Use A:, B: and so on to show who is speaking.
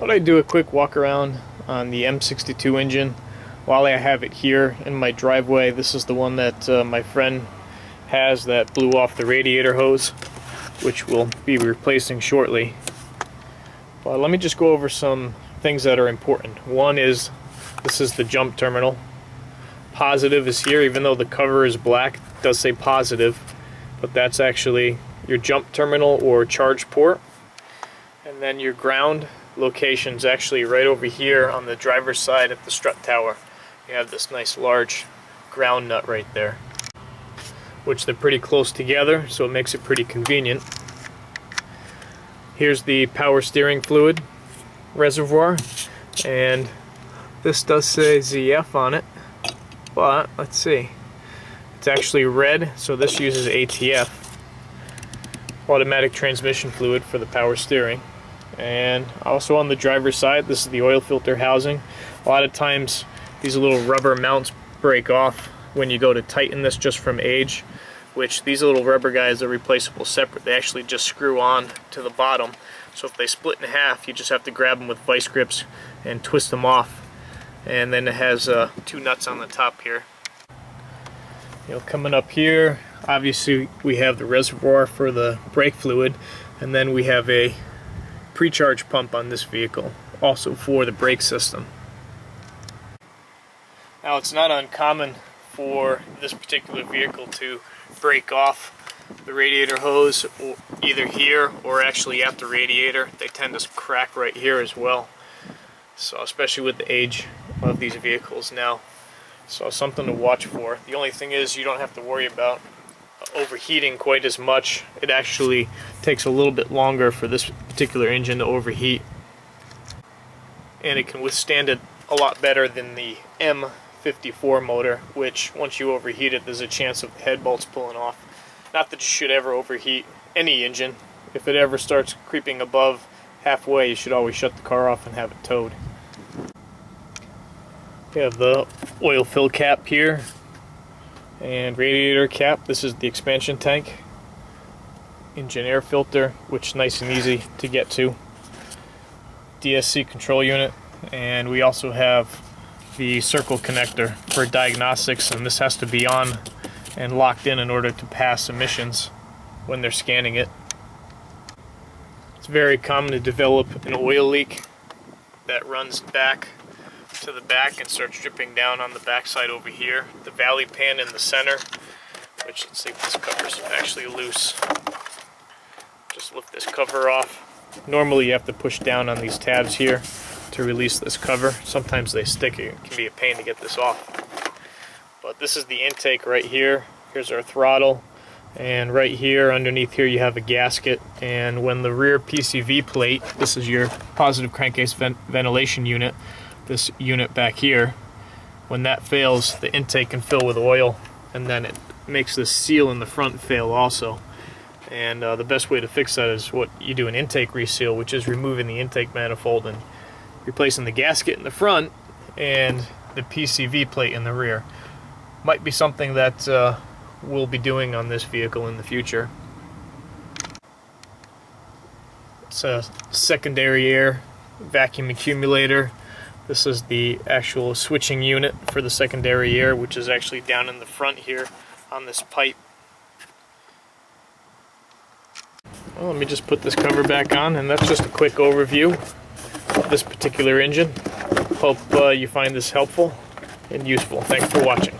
A: Thought I'd do a quick walk around on the M62 engine while I have it here in my driveway. This is the one that my friend has that blew off the radiator hose, which we'll be replacing shortly. But let me just go over some things that are important. One is, this is the jump terminal. Positive is here, even though the cover is black, it does say positive, but that's actually your jump terminal or charge port. And then your ground location is actually right over here on the driver's side at the strut tower. You have this nice large ground nut right there, which they're pretty close together, so it makes it pretty convenient. Here's the power steering fluid reservoir, and this does say ZF on it, but let's see, it's actually red, so this uses ATF, automatic transmission fluid, for the power steering. And also on the driver's side, this is the oil filter housing. A lot of times these little rubber mounts break off when you go to tighten this just from age, which these little rubber guys are replaceable separate. They actually just screw on to the bottom, so if they split in half, you just have to grab them with vice grips and twist them off. And then it has two nuts on the top here. Coming up here, obviously we have the reservoir for the brake fluid, and then we have a pre-charge pump on this vehicle, also for the brake system. Now, it's not uncommon for this particular vehicle to break off the radiator hose, either here or actually at the radiator. They tend to crack right here as well, so especially with the age of these vehicles now, so something to watch for. The only thing is, you don't have to worry about overheating quite as much. It actually takes a little bit longer for this particular engine to overheat, and it can withstand it a lot better than the M54 motor, which once you overheat it, there's a chance of the head bolts pulling off. Not that you should ever overheat any engine. If it ever starts creeping above halfway, you should always shut the car off and have it towed. We have the oil fill cap here and radiator cap. This is the expansion tank. Engine air filter, which is nice and easy to get to. DSC control unit, and we also have the circle connector for diagnostics, and this has to be on and locked in order to pass emissions when they're scanning it. It's very common to develop an oil leak that runs back to the back and starts dripping down on the backside over here. The valley pan in the center, which, let's see if this cover's actually loose. Just lift this cover off. Normally you have to push down on these tabs here to release this cover. Sometimes they stick. It can be a pain to get this off. But this is the intake right here. Here's our throttle, and right here, underneath here, you have a gasket. And when the rear PCV plate, this is your positive crankcase ventilation unit, this unit back here, when that fails, the intake can fill with oil, and then it makes this seal in the front fail also. And the best way to fix that is what you do, an intake reseal, which is removing the intake manifold and replacing the gasket in the front and the PCV plate in the rear. Might be something that we'll be doing on this vehicle in the future. It's a secondary air vacuum accumulator. This is the actual switching unit for the secondary air, which is actually down in the front here on this pipe. Well, let me just put this cover back on, and that's just a quick overview of this particular engine. Hope you find this helpful and useful. Thanks for watching.